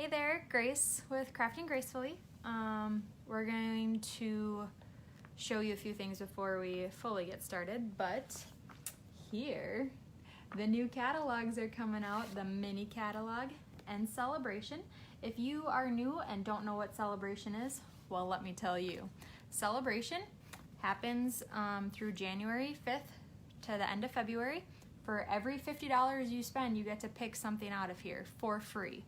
Hey there, Grace with Crafting Gracefully. We're going to show you a few things before we fully get started, but here, the new catalogs are coming out, the mini catalog and Celebration. If you are new and don't know what Celebration is, well, let me tell you. Celebration happens through January 5th to the end of February. For every $50 you spend, you get to pick something out of here for free.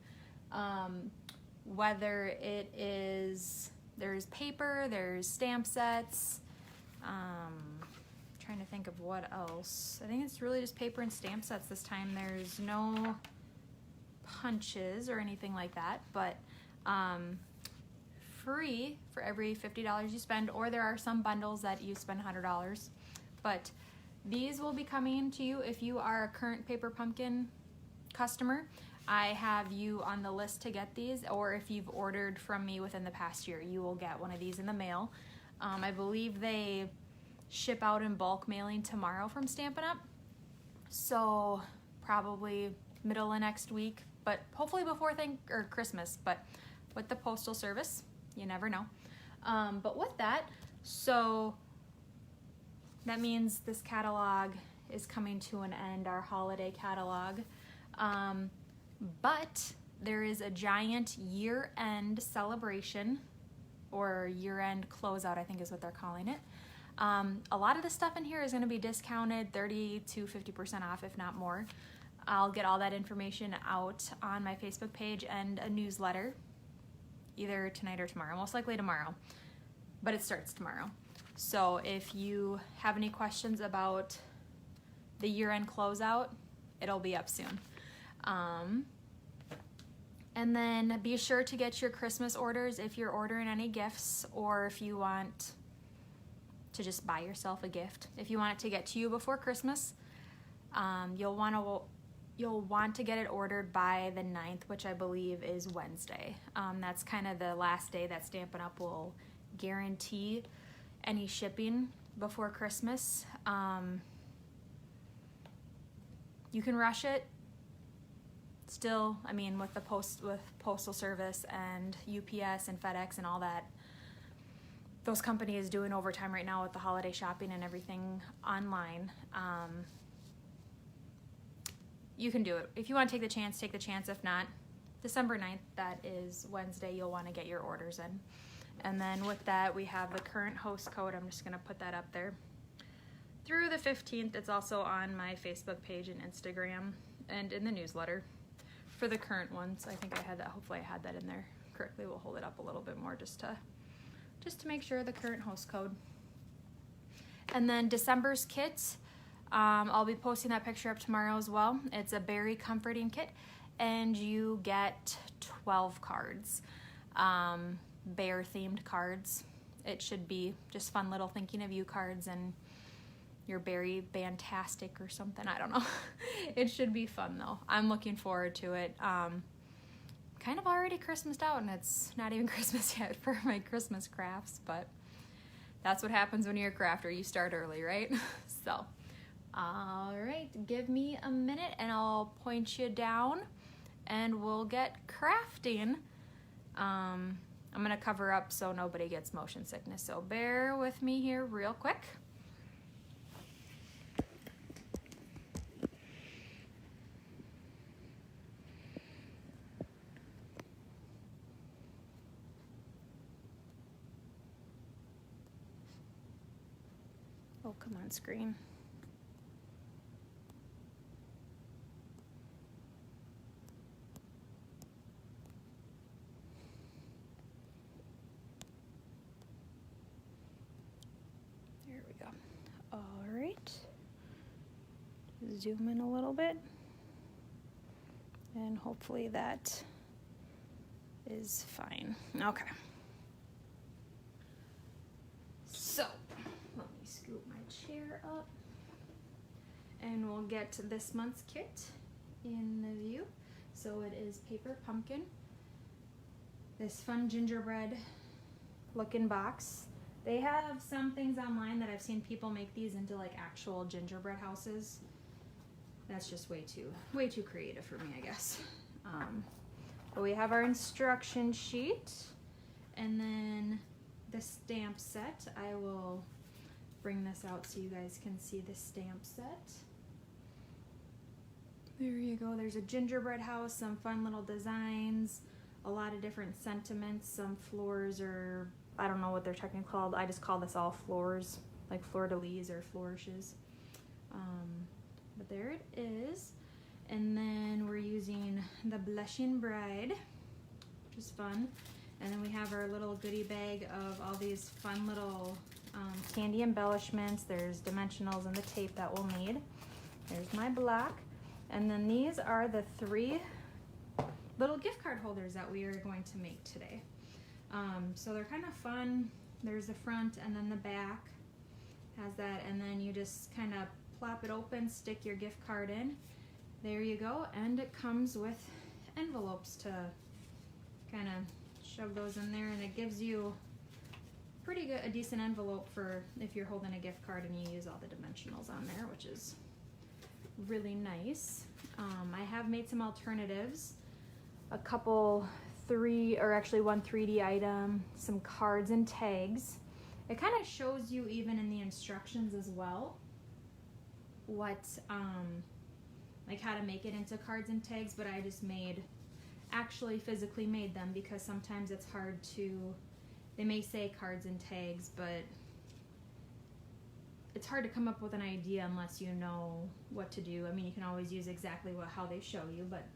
Whether it is, there's paper, there's stamp sets, trying to think of what else. I think it's really just paper and stamp sets this time. There's no punches or anything like that, but free for every $50 you spend, or there are some bundles that you spend $100. But these will be coming to you if you are a current Paper Pumpkin customer. I have you on the list to get these, or if you've ordered from me within the past year, you will get one of these in the mail. I believe they ship out in bulk mailing tomorrow from Stampin' Up, so probably middle of next week, but hopefully before Christmas, but with the postal service, you never know. But with that, so that means this catalog is coming to an end, our holiday catalog. But there is a giant year-end celebration, or year-end closeout, I think is what they're calling it. A lot of the stuff in here is going to be discounted 30 to 50% off, if not more. I'll get all that information out on my Facebook page and a newsletter, either tonight or tomorrow, most likely tomorrow, but it starts tomorrow. So if you have any questions about the year-end closeout, it'll be up soon. And then be sure to get your Christmas orders if you're ordering any gifts, or if you want to just buy yourself a gift. If you want it to get to you before Christmas, you'll want to get it ordered by the 9th, which I believe is Wednesday. That's kind of the last day that Stampin' Up will guarantee any shipping before Christmas. You can rush it. Still, I mean, with the postal service and UPS and FedEx and all that, those companies doing overtime right now with the holiday shopping and everything online. You can do it. If you want to take the chance, take the chance. If not, December 9th, that is Wednesday, you'll want to get your orders in. And then with that, we have the current host code. I'm just going to put that up there. Through the 15th, it's also on my Facebook page and Instagram and in the newsletter. For the current ones, I think I had that. Hopefully I had that in there correctly. We'll hold it up a little bit more just to make sure the current host code. And then December's kit, I'll be posting that picture up tomorrow as well. It's a Beary Comforting kit, and you get 12 cards, bear themed cards. It should be just fun little thinking of you cards, and you're Beary Bantastic or something, I don't know. It should be fun though. I'm looking forward to it. Kind of already Christmased out, and it's not even Christmas yet for my Christmas crafts, but that's what happens when you're a crafter. You start early, right? So, all right, give me a minute and I'll point you down and we'll get crafting. I'm gonna cover up so nobody gets motion sickness, so bear with me here real quick. Oh, come on, screen. There we go. All right. Zoom in a little bit. And hopefully that is fine. Okay. So, let me scoop my chair up and we'll get this month's kit in the view. So it is Paper Pumpkin, this fun gingerbread looking box. They have some things online that I've seen people make these into like actual gingerbread houses. That's just way too creative for me, I guess. But we have our instruction sheet, and then the stamp set. I will bring this out so you guys can see the stamp set. There you go. There's a gingerbread house, some fun little designs, a lot of different sentiments, some floors, or I don't know what they're technically called. I just call this all floors, like fleur-de-lis or flourishes. But there it is. And then we're using the Blushing Bride, which is fun. And then we have our little goodie bag of all these fun little candy embellishments. There's dimensionals and the tape that we'll need. There's my block. And then these are the 3 little gift card holders that we are going to make today. So they're kind of fun. There's the front and then the back has that, and then you just kind of plop it open, stick your gift card in. There you go, and it comes with envelopes to kind of shove those in there, and it gives you pretty good, a decent envelope for if you're holding a gift card and you use all the dimensionals on there, which is really nice. I have made some alternatives, a couple one 3D item, some cards and tags. It kind of shows you even in the instructions as well what like how to make it into cards and tags, but I just actually physically made them because sometimes it's hard to, they may say cards and tags, but it's hard to come up with an idea unless you know what to do. I mean, you can always use exactly how they show you, but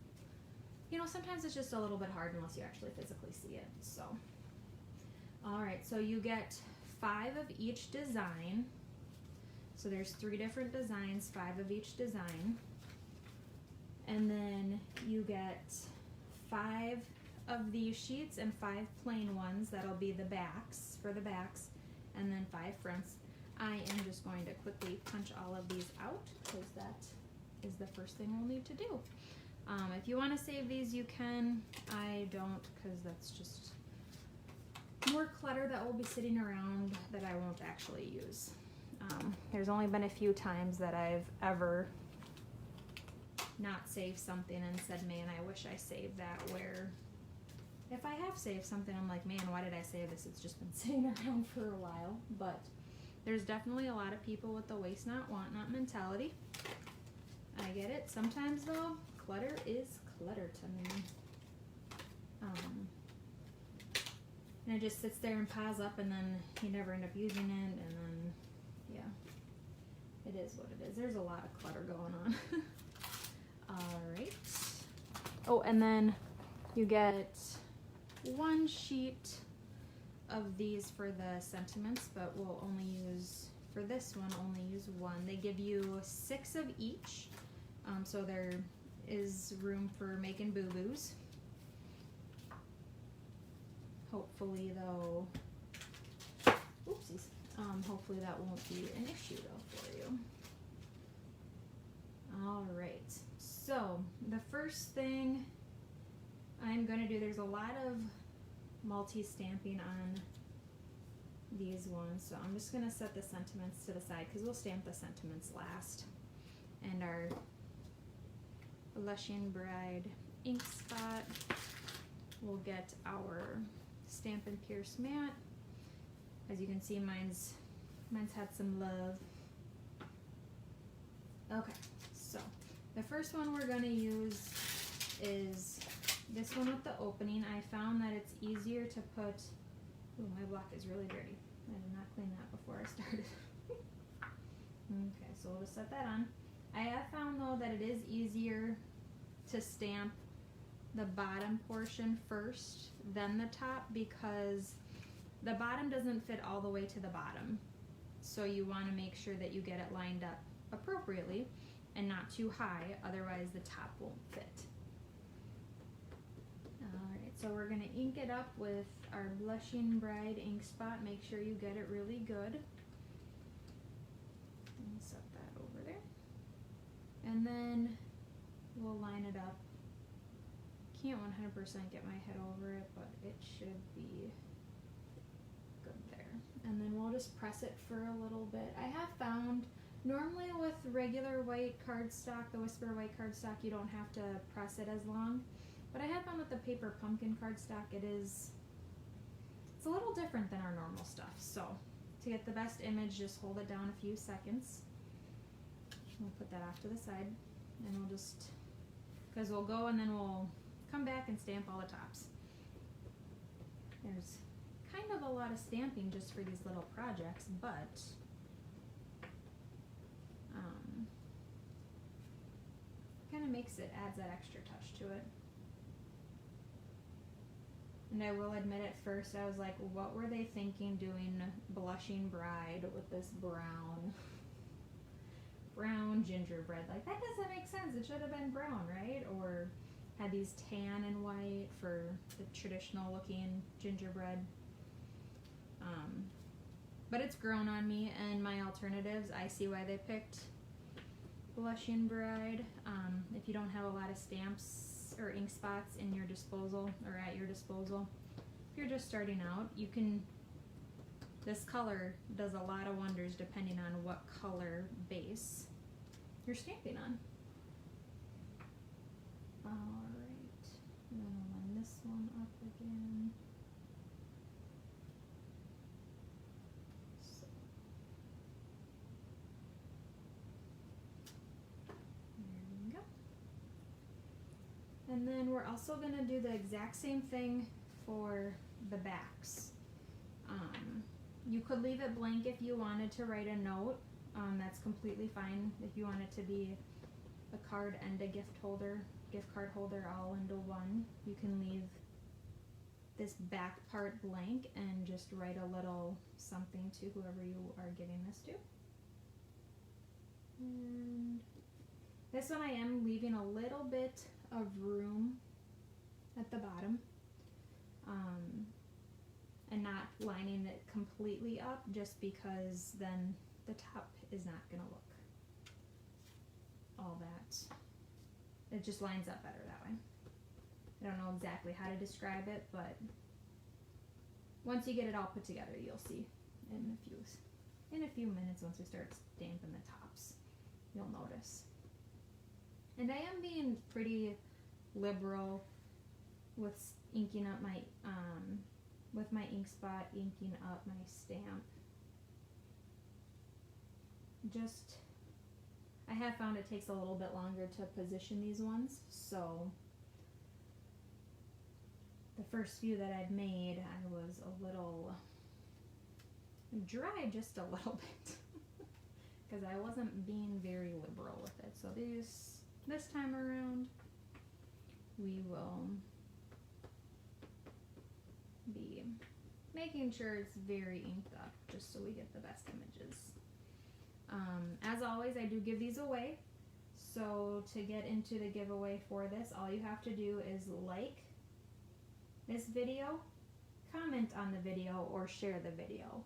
you know, sometimes it's just a little bit hard unless you actually physically see it. So, all right, so you get 5 of each design. So there's 3 different designs, 5 of each design. And then you get 5 of these sheets and 5 plain ones. That'll be the backs, for the backs, and then 5 fronts. I am just going to quickly punch all of these out because that is the first thing we'll need to do. If you want to save these, you can. I don't, because that's just more clutter that will be sitting around that I won't actually use. There's only been a few times that I've ever not saved something and said, man, I wish I saved that, where if I have saved something, I'm like, man, why did I save this? It's just been sitting around for a while. But there's definitely a lot of people with the waste not, want not mentality. I get it. Sometimes, though, clutter is clutter to me. And it just sits there and piles up, and then you never end up using it, and then, yeah, it is what it is. There's a lot of clutter going on. All right. Oh, and then you get 1 sheet of these for the sentiments, but we'll only use, for this one, only use 1. They give you 6 of each, so there is room for making boo-boos. Hopefully, though, oopsies, hopefully that won't be an issue, though, for you. All right, so the first thing I'm going to do, there's a lot of multi-stamping on these ones, so I'm just going to set the sentiments to the side because we'll stamp the sentiments last. And our Blushing Bride ink spot, we'll get our Stampin' Pierce mat. As you can see, mine's had some love. Okay, so the first one we're going to use is this one with the opening. I found that it's easier to put, ooh, my block is really dirty. I did not clean that before I started. Okay, so we'll just set that on. I have found, though, that it is easier to stamp the bottom portion first, then the top, because the bottom doesn't fit all the way to the bottom. So you want to make sure that you get it lined up appropriately and not too high, otherwise the top won't fit. Alright, so we're going to ink it up with our Blushing Bride ink spot. Make sure you get it really good. And set that over there. And then we'll line it up. Can't 100% get my head over it, but it should be good there. And then we'll just press it for a little bit. I have found normally with regular white cardstock, the Whisper white cardstock, you don't have to press it as long. But I have found with the paper pumpkin cardstock, it's a little different than our normal stuff. So to get the best image, just hold it down a few seconds. We'll put that off to the side, and we'll just, because we'll go and then we'll come back and stamp all the tops. There's kind of a lot of stamping just for these little projects, but kind of makes it, adds that extra touch to it. And I will admit, at first I was like, what were they thinking doing Blushing Bride with this brown gingerbread? Like, that doesn't make sense. It should have been brown, right? Or had these tan and white for the traditional looking gingerbread. But it's grown on me, and my alternatives, I see why they picked Blushing Bride. If you don't have a lot of stamps or ink spots in your disposal or at your disposal, if you're just starting out, you can, this color does a lot of wonders depending on what color base you're stamping on. Alright, and then we'll line this one up again. So, there we go. And then we're also going to do the exact same thing for the backs. You could leave it blank if you wanted to write a note. That's completely fine. If you want it to be a card and a gift card holder all into one, you can leave this back part blank and just write a little something to whoever you are giving this to. And this one I am leaving a little bit of room at the bottom, and not lining it completely up, just because then the top is not going to look all that. It just lines up better that way. I don't know exactly how to describe it, but once you get it all put together, you'll see in a few minutes, once we start stamping the tops, you'll notice. And I am being pretty liberal with inking up my with my ink spot, inking up my stamp. Just, I have found it takes a little bit longer to position these ones, so the first few that I've made, I was a little dry, just a little bit, because I wasn't being very liberal with it. So this time around, we will be making sure it's very inked up, just so we get the best images. As always, I do give these away. So to get into the giveaway for this, all you have to do is like this video, comment on the video, or share the video.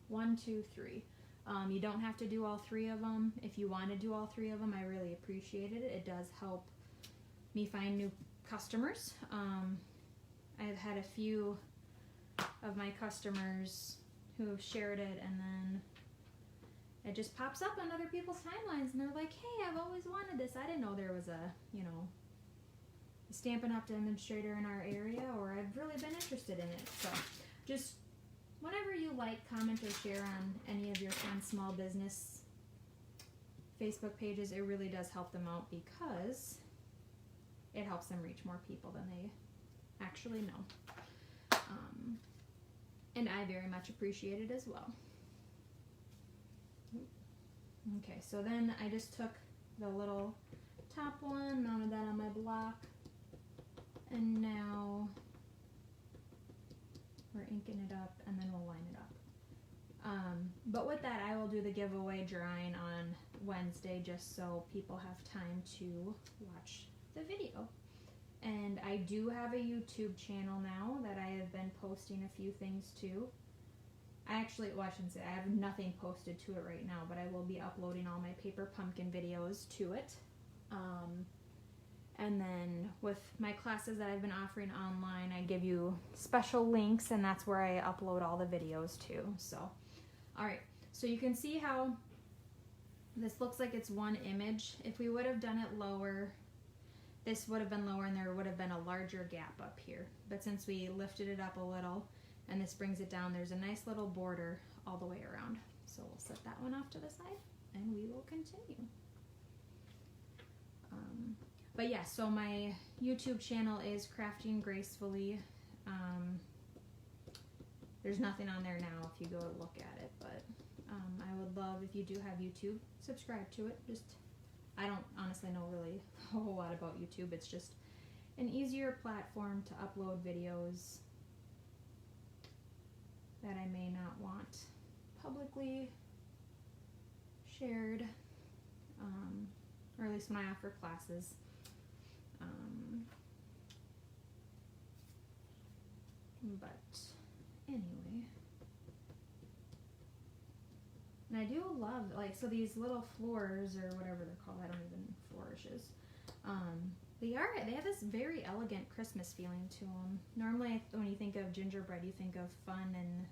1, 2, 3. You don't have to do all 3 of them. If you want to do all 3 of them, I really appreciate it. It does help me find new customers. I've had a few of my customers who have shared it, and then it just pops up on other people's timelines, and they're like, hey, I've always wanted this. I didn't know there was a Stampin' Up! Demonstrator in our area, or I've really been interested in it. So just whenever you like, comment, or share on any of your friends' small business Facebook pages, it really does help them out, because it helps them reach more people than they actually know. And I very much appreciate it as well. Okay, so then I just took the little top one, mounted that on my block, and now we're inking it up, and then we'll line it up. But with that, I will do the giveaway drawing on Wednesday, just so people have time to watch the video. And I do have a YouTube channel now that I have been posting a few things to. I shouldn't say, I have nothing posted to it right now, but I will be uploading all my paper pumpkin videos to it. And then with my classes that I've been offering online, I give you special links, and that's where I upload all the videos to. So, alright, so you can see how this looks like it's one image. If we would have done it lower, this would have been lower and there would have been a larger gap up here. But since we lifted it up a little and this brings it down, there's a nice little border all the way around. So we'll set that one off to the side and we will continue. But yeah, so my YouTube channel is Crafting Gracefully. There's nothing on there now if you go to look at it, but I would love if you do have YouTube, subscribe to it. I don't honestly know really a whole lot about YouTube. It's just an easier platform to upload videos that I may not want publicly shared, or at least when I offer classes. But anyway, and I do love, like, so these little floors or whatever they're called, I don't even flourishes. They have this very elegant Christmas feeling to them. Normally, when you think of gingerbread, you think of fun and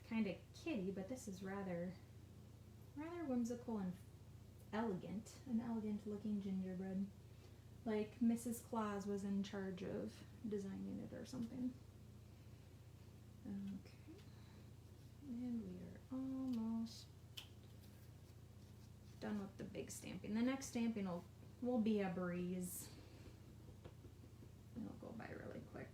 kind of kitty, but this is rather whimsical and elegant, an elegant looking gingerbread, like Mrs. Claus was in charge of designing it or something. Okay, and we are almost done with the big stamping. The next stamping will be a breeze. It'll go by really quick.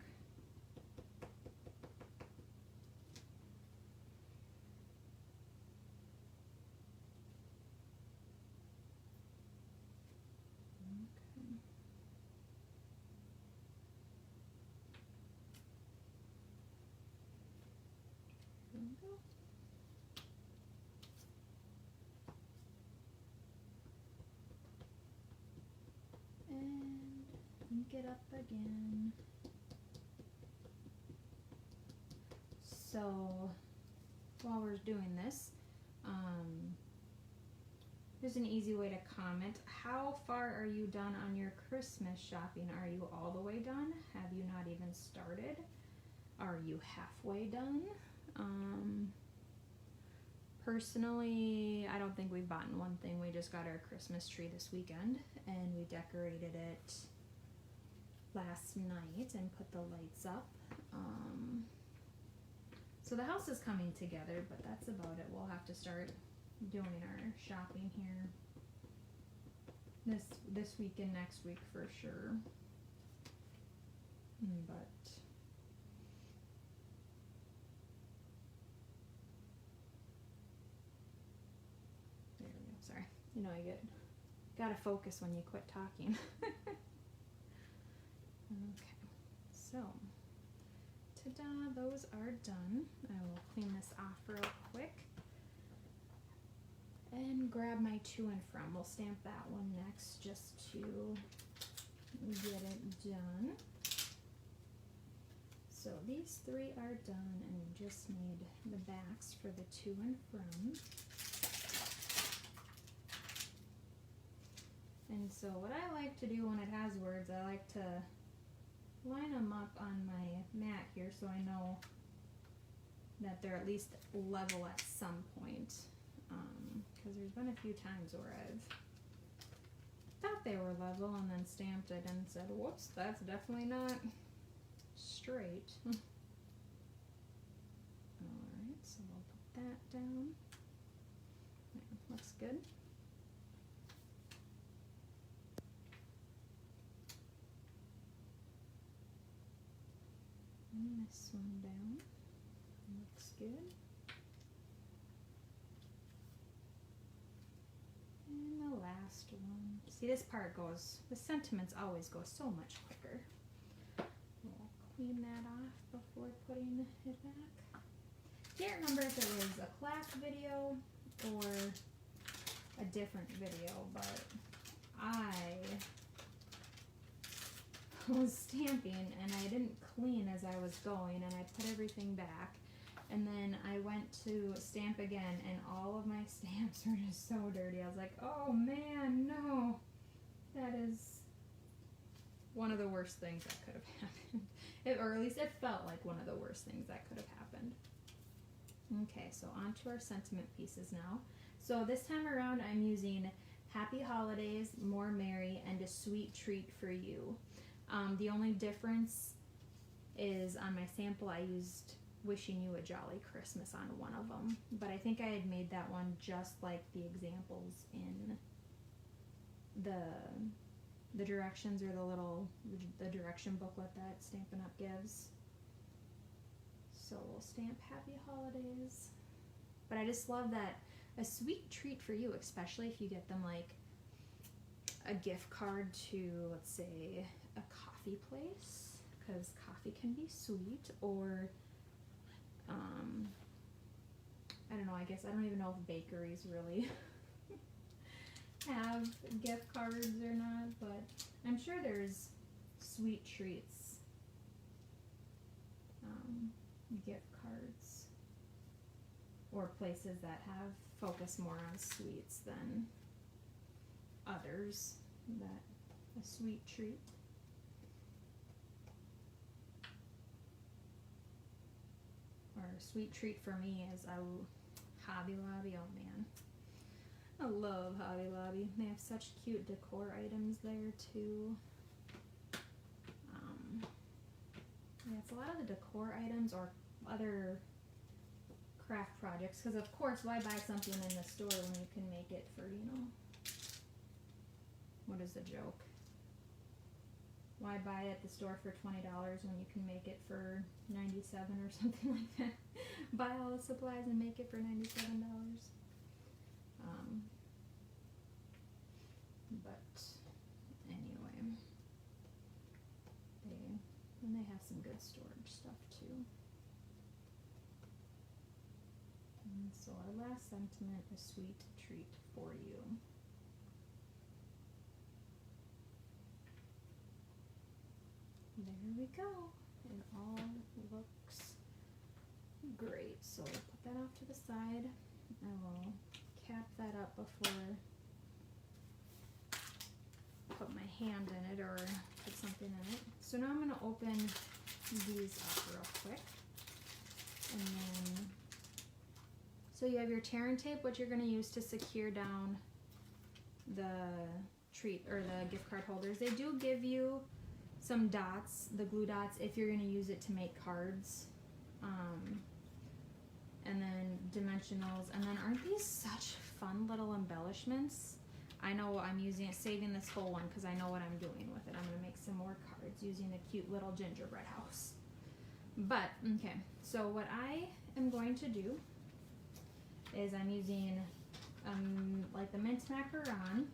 And ink it up again. So while we're doing this, there's an easy way to comment. How far are you done on your Christmas shopping? Are you all the way done? Have you not even started? Are you halfway done? Personally, I don't think we've bought one thing. We just got our Christmas tree this weekend and we decorated it last night and put the lights up. So the house is coming together, but that's about it. We'll have to start doing our shopping here this week and next week for sure. But there we go. Sorry. You know, gotta focus when you quit talking. Okay. So, ta-da, those are done. I will clean this off real quick and grab my to and from. We'll stamp that one next just to get it done. So these three are done and we just need the backs for the to and from. And so what I like to do when it has words, I like to line them up on my mat here so I know that they're at least level at some point. Because there's been a few times where I've thought they were level and then stamped it and said, whoops, that's definitely not straight. Alright, so we'll put that down. There, looks good. And this one down. Looks good. And the last one. See, this part goes, the sentiments always go so much quicker. We'll clean that off before putting it back. Can't remember if it was a class video or a different video, but I was stamping and I didn't clean as I was going and I put everything back. And then I went to stamp again and all of my stamps were just so dirty. I was like, oh man, no. That is one of the worst things that could have happened. Or at least it felt like one of the worst things that could have happened. Okay, so on to our sentiment pieces now. So this time around I'm using Happy holidays, more merry, and a sweet treat for you. The only difference is on my sample I used wishing you a jolly Christmas on one of them, but I think I had made that one just like the examples in the directions or the direction booklet that Stampin' Up! Gives. So we'll stamp happy holidays. But I just love that a sweet treat for you, especially if you get them like a gift card to, let's say, a coffee place, because coffee can be sweet, or I don't know, I guess I don't even know if bakeries really have gift cards or not, but I'm sure there's sweet treats gift cards, or places that have focus more on sweets than others, that a sweet treat. Or a sweet treat for me is Hobby Lobby. Oh man, I love Hobby Lobby. They have such cute decor items there too. Yeah, it's a lot of the decor items or other craft projects, because of course, why buy something in the store when you can make it for, you know, what is the joke? Why buy it at the store for $20 when you can make it for $97 or something like that? Buy all the supplies and make it for $97. But anyway, they have some good storage stuff too. And so our last sentiment, a sweet treat for you. There we go. It all looks great. So I'll put that off to the side. I will cap that up before I put my hand in it or put something in it. So now I'm going to open these up real quick. And then, so you have your tear and tape, what you're going to use to secure down the treat or the gift card holders. They do give you some dots, the glue dots, if you're going to use it to make cards. And then dimensionals. And then aren't these such fun little embellishments? I know I'm saving this whole one because I know what I'm doing with it. I'm going to make some more cards using the cute little gingerbread house. But, okay, so what I am going to do is I'm using like the mint macaron,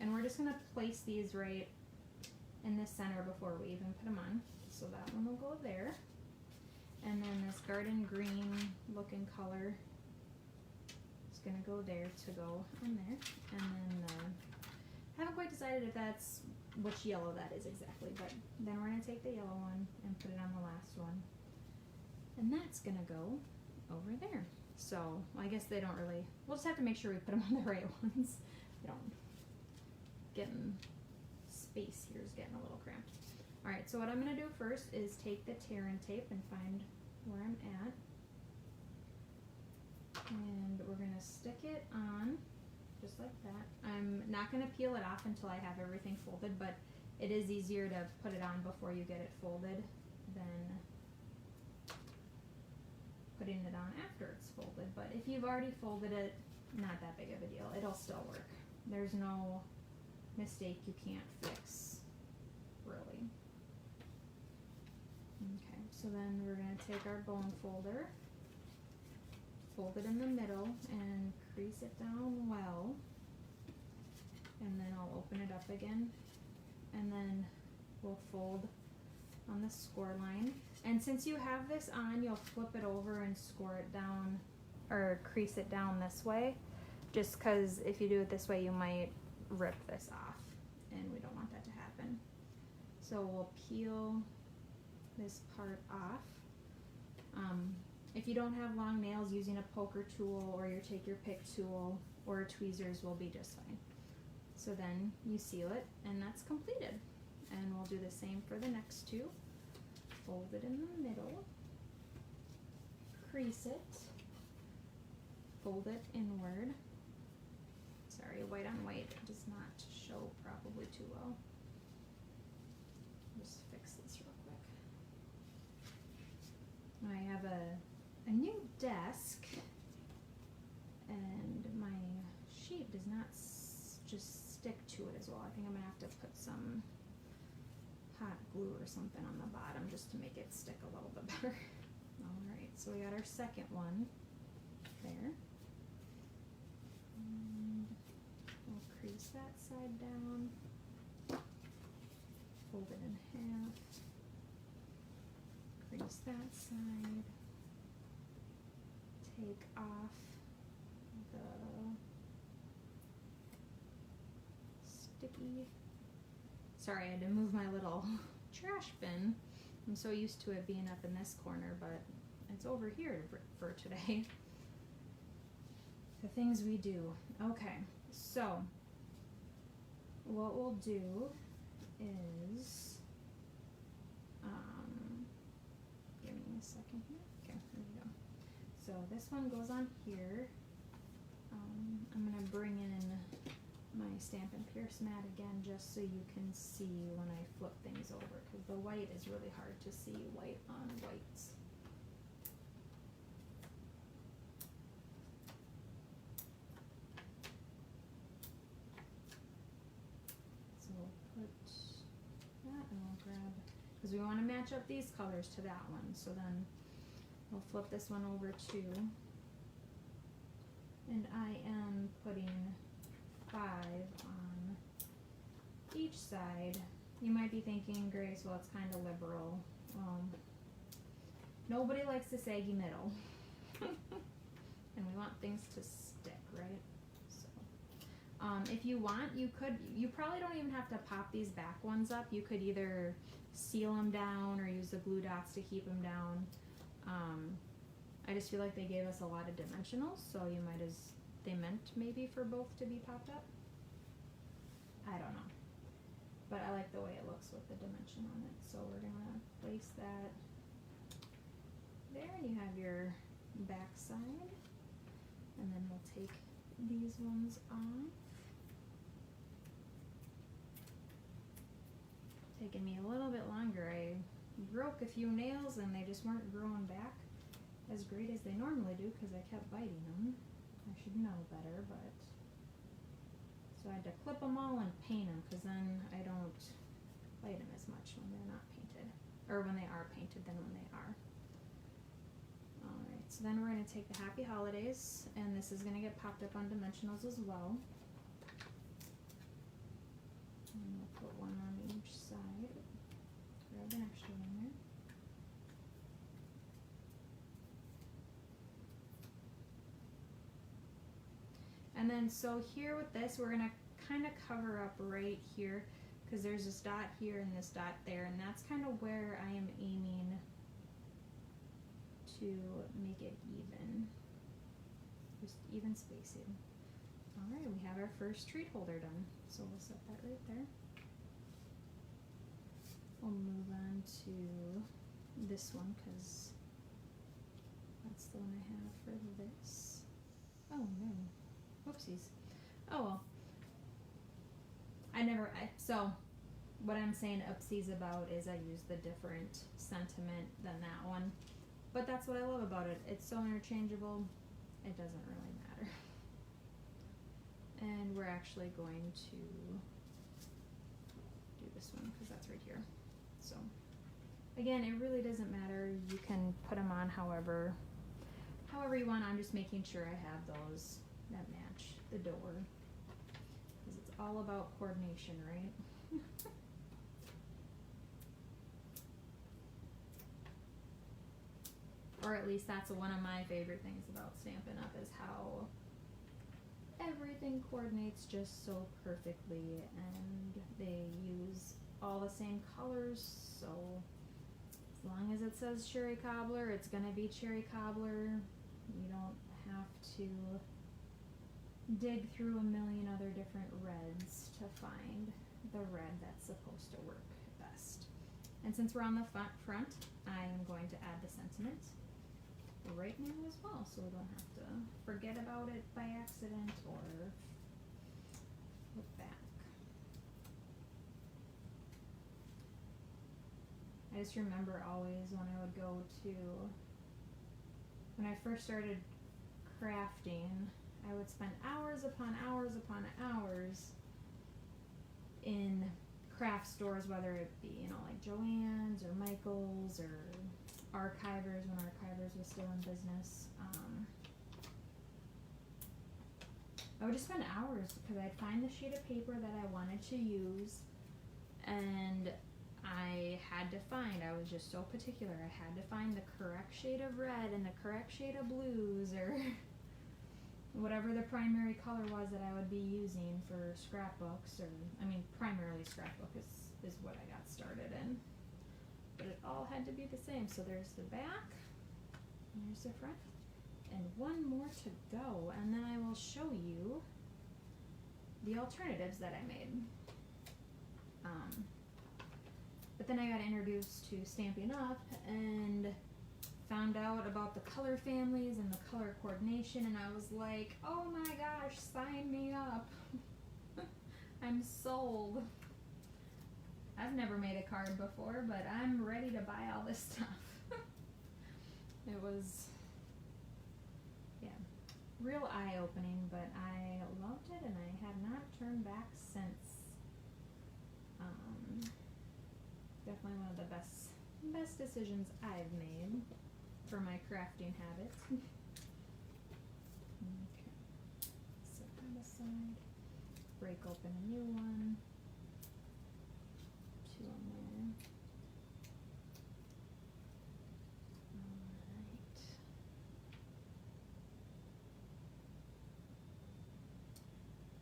and we're just going to place these right in the center before we even put them on. So that one will go there. And then this garden green looking color is going to go there to go in there. And then I haven't quite decided if that's which yellow that is exactly, but then we're going to take the yellow one and put it on the last one. And that's going to go over there. So I guess they don't really, we'll just have to make sure we put them on the right ones. We don't space here is getting a little cramped. Alright, so what I'm going to do first is take the tear and tape and find where I'm at. And we're going to stick it on just like that. I'm not going to peel it off until I have everything folded, but it is easier to put it on before you get it folded than putting it on after it's folded. But if you've already folded it, not that big of a deal. It'll still work. There's no mistake you can't fix, really. Okay, so then we're going to take our bone folder, fold it in the middle, and crease it down well. And then I'll open it up again, and then we'll fold on the score line. And since you have this on, you'll flip it over and score it down, or crease it down this way, just because if you do it this way, you might rip this off, and we don't want that to happen. So we'll peel this part off. If you don't have long nails, using a poker tool or your take your pick tool or tweezers will be just fine. So then you seal it, and that's completed. And we'll do the same for the next two. Fold it in the middle, crease it, fold it inward, Sorry, white on white does not show probably too well. Just fix this real quick. I have a new desk, and my sheet does not just stick to it as well. I think I'm gonna have to put some hot glue or something on the bottom just to make it stick a little bit better. Alright, so we got our second one there. And we'll crease that side down, fold it in half, crease that side, take off the sticky. Sorry, I had to move my little trash bin. I'm so used to it being up in this corner, but it's over here for today. The things we do. Okay, so what we'll do is, give me a second here. Okay, there we go. So this one goes on here. I'm gonna bring in my Stampin' Pierce mat again just so you can see when I flip things over, because the white is really hard to see white on whites. So we'll put that and we'll grab, because we want to match up these colors to that one, so then we'll flip this one over too. And I am putting 5 on each side. You might be thinking, Grace, well, it's kind of liberal. Nobody likes the saggy middle. And we want things to stick, right? So, if you want, you probably don't even have to pop these back ones up. You could either seal them down or use the glue dots to keep them down. I just feel like they gave us a lot of dimensionals, so they meant maybe for both to be popped up. I don't know, but I like the way it looks with the dimension on it. So we're gonna place that there, and you have your back side, and then we'll take these ones off. Taking me a little bit longer. I broke a few nails and they just weren't growing back as great as they normally do because I kept biting them. I should know better, but so I had to clip them all and paint them, because then I don't bite them as much when they're not painted, or when they are painted than when they are. Alright, so then we're going to take the Happy Holidays, and this is going to get popped up on dimensionals as well. And we'll put one on each side. Grab an extra one there. And then so here with this, we're gonna kind of cover up right here, because there's this dot here and this dot there, and that's kind of where I am aiming to make it even, just even spacing. All right, we have our first treat holder done, so we'll set that right there. We'll move on to this one, because that's the one I have for this. Oh no. Whoopsies. Oh well. So what I'm saying oopsies about is I use the different sentiment than that one. But that's what I love about it. It's so interchangeable, it doesn't really matter. And we're actually going to do this one because that's right here. So again, it really doesn't matter. You can put them on however you want. I'm just making sure I have those that match the door, because it's all about coordination, right? Or at least that's one of my favorite things about Stampin' Up, is how everything coordinates just so perfectly, and they use all the same colors, so as long as it says cherry cobbler, it's gonna be cherry cobbler. You don't have to dig through a million other different reds to find the red that's supposed to work best. And since we're on the front, I'm going to add the sentiment right now as well, so we don't have to forget about it by accident or look back. I just remember always when I would go to, when I first started crafting, I would spend hours upon hours upon hours in craft stores, whether it be, you know, like Joann's or Michael's or Archivers, when Archivers was still in business. I would just spend hours because I'd find the sheet of paper that I wanted to use, and I had to find, I was just so particular, I had to find the correct shade of red and the correct shade of blues, or whatever the primary color was that I would be using for scrapbooks, or, I mean, primarily scrapbook is what I got started in. But it all had to be the same. So there's the back, and there's the front, and one more to go, and then I will show you the alternatives that I made. But then I got introduced to Stampin' Up! And found out about the color families and the color coordination, and I was like, oh my gosh, sign me up. I'm sold. I've never made a card before, but I'm ready to buy all this stuff. It was, yeah, real eye-opening, but I loved it and I have not turned back since. Definitely one of the best decisions I've made for my crafting habits. Okay, set that aside. Break open a new one. 2 on there. Alright.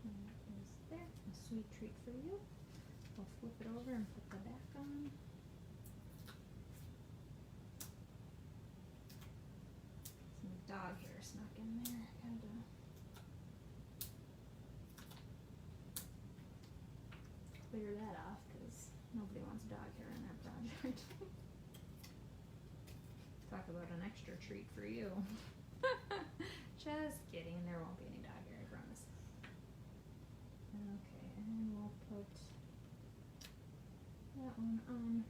And that is there. A sweet treat for you. I'll flip it over and put the back on. Dog hair snuck in there. Gotta clear that off because nobody wants dog hair in that project. Talk about an extra treat for you. Just kidding, there won't be any dog hair, I promise. Okay, and we'll put that one on.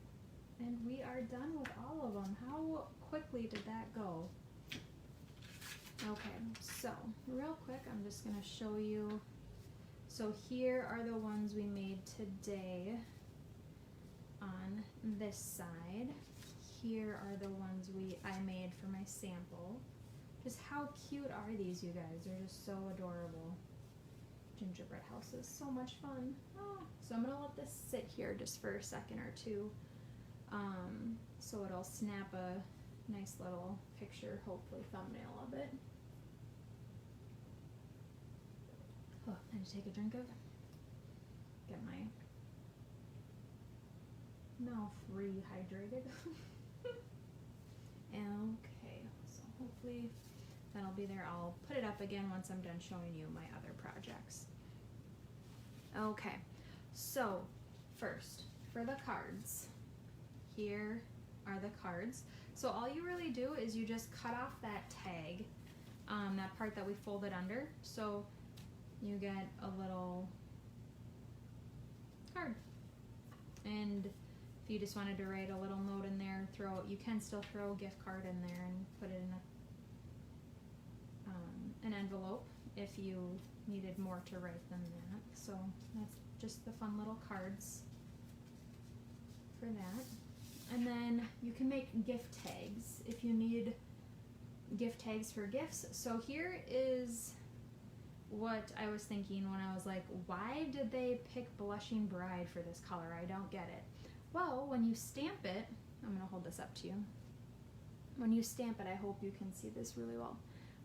And we are done with all of them. How quickly did that go? Okay, so real quick, I'm just going to show you. So here are the ones we made today on this side. Here are the ones I made for my sample. Just how cute are these, you guys? They're just so adorable. Gingerbread houses, so much fun. Oh, so I'm going to let this sit here just for a second or two. So it'll snap a nice little picture, hopefully thumbnail of it. Oh, I need to take a drink of. Get my mouth rehydrated. Okay, so hopefully that'll be there. I'll put it up again once I'm done showing you my other projects. Okay, so first, for the cards, here are the cards. So all you really do is you just cut off that tag, that part that we folded under. So you get a little card. And if you just wanted to write a little note in there, you can still throw a gift card in there and put it in an envelope if you needed more to write than that. So that's just the fun little cards for that. And then you can make gift tags if you need gift tags for gifts. So here is what I was thinking when I was like, why did they pick Blushing Bride for this color? I don't get it. Well, when you stamp it, I'm going to hold this up to you. When you stamp it, I hope you can see this really well.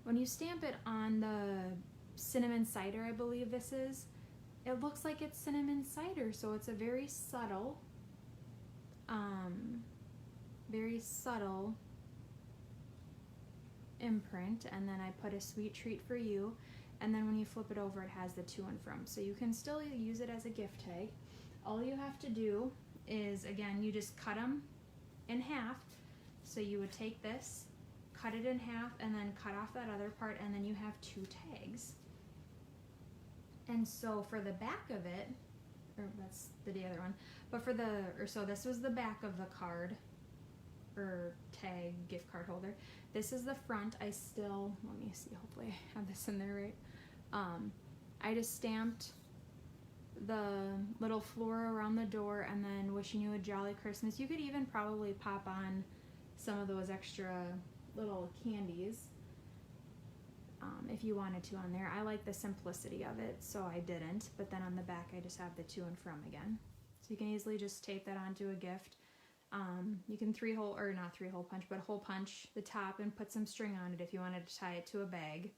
When you stamp it on the cinnamon cider, I believe this is, it looks like it's cinnamon cider. So it's a very subtle imprint, and then I put a sweet treat for you, and then when you flip it over it has the to and from, so you can still use it as a gift tag. All you have to do is, again, you just cut them in half. So you would take this, cut it in half, and then cut off that other part, and then you have 2 tags. And so for the back of it, or that's the other one, but for the, or so this was the back of the card, or tag gift card holder. This is the front. I still, let me see, hopefully I have this in there right. I just stamped the little floral around the door and then wishing you a jolly Christmas. You could even probably pop on some of those extra little candies if you wanted to on there. I like the simplicity of it, so I didn't, but then on the back I just have the to and from again. So you can easily just tape that onto a gift. You can hole punch the top and put some string on it if you wanted to tie it to a bag.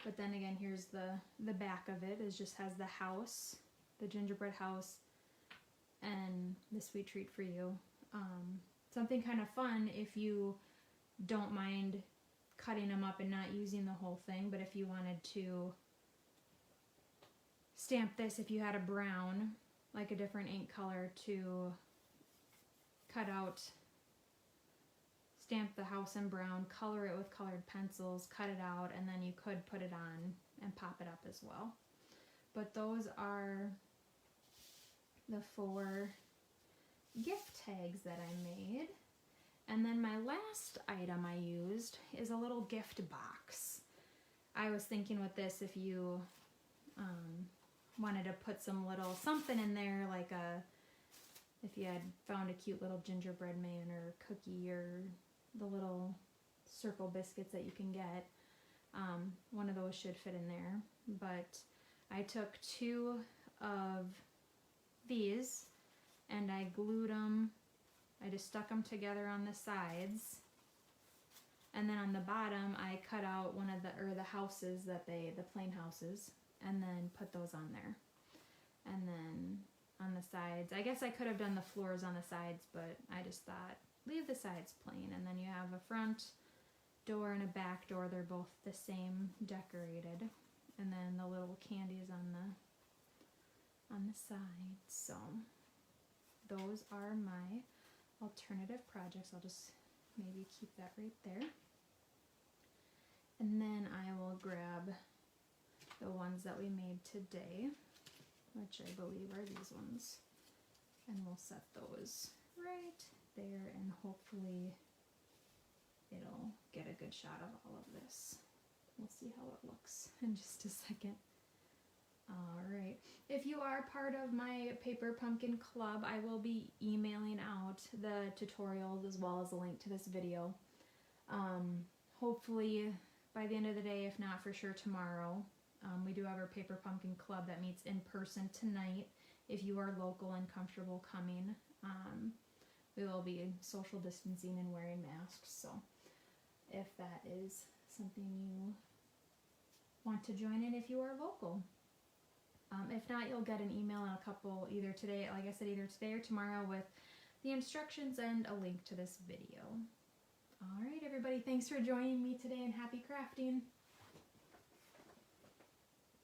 But then again, here's the back of it. It just has the house, the gingerbread house, and the sweet treat for you. Something kind of fun if you don't mind cutting them up and not using the whole thing, but if you wanted to stamp this, if you had a brown, like a different ink color, to cut out, stamp the house in brown, color it with colored pencils, cut it out, and then you could put it on and pop it up as well. But those are the 4 gift tags that I made. And then my last item I used is a little gift box. I was thinking with this, if you wanted to put some little something in there, like if you had found a cute little gingerbread man or cookie, or the little circle biscuits that you can get, one of those should fit in there. But I took 2 of these and I glued them. I just stuck them together on the sides, and then on the bottom I cut out one of the houses the plain houses, and then put those on there. And then on the sides, I guess I could have done the floors on the sides, but I just thought leave the sides plain. And then you have a front door and a back door. They're both the same decorated, and then the little candies on the sides. So those are my alternative projects. I'll just maybe keep that right there. And then I will grab the ones that we made today, which I believe are these ones, and we'll set those right there, and hopefully it'll get a good shot of all of this. We'll see how it looks in just a second. Alright, if you are part of my Paper Pumpkin Club, I will be emailing out the tutorials as well as a link to this video. Hopefully by the end of the day, if not for sure tomorrow. We do have our Paper Pumpkin Club that meets in person tonight. If you are local and comfortable coming, we will be social distancing and wearing masks. So if that is something you want to join in, if you are local. If not, you'll get an email in a couple, either today, like I said, either today or tomorrow, with the instructions and a link to this video. Alright everybody, thanks for joining me today, and happy crafting!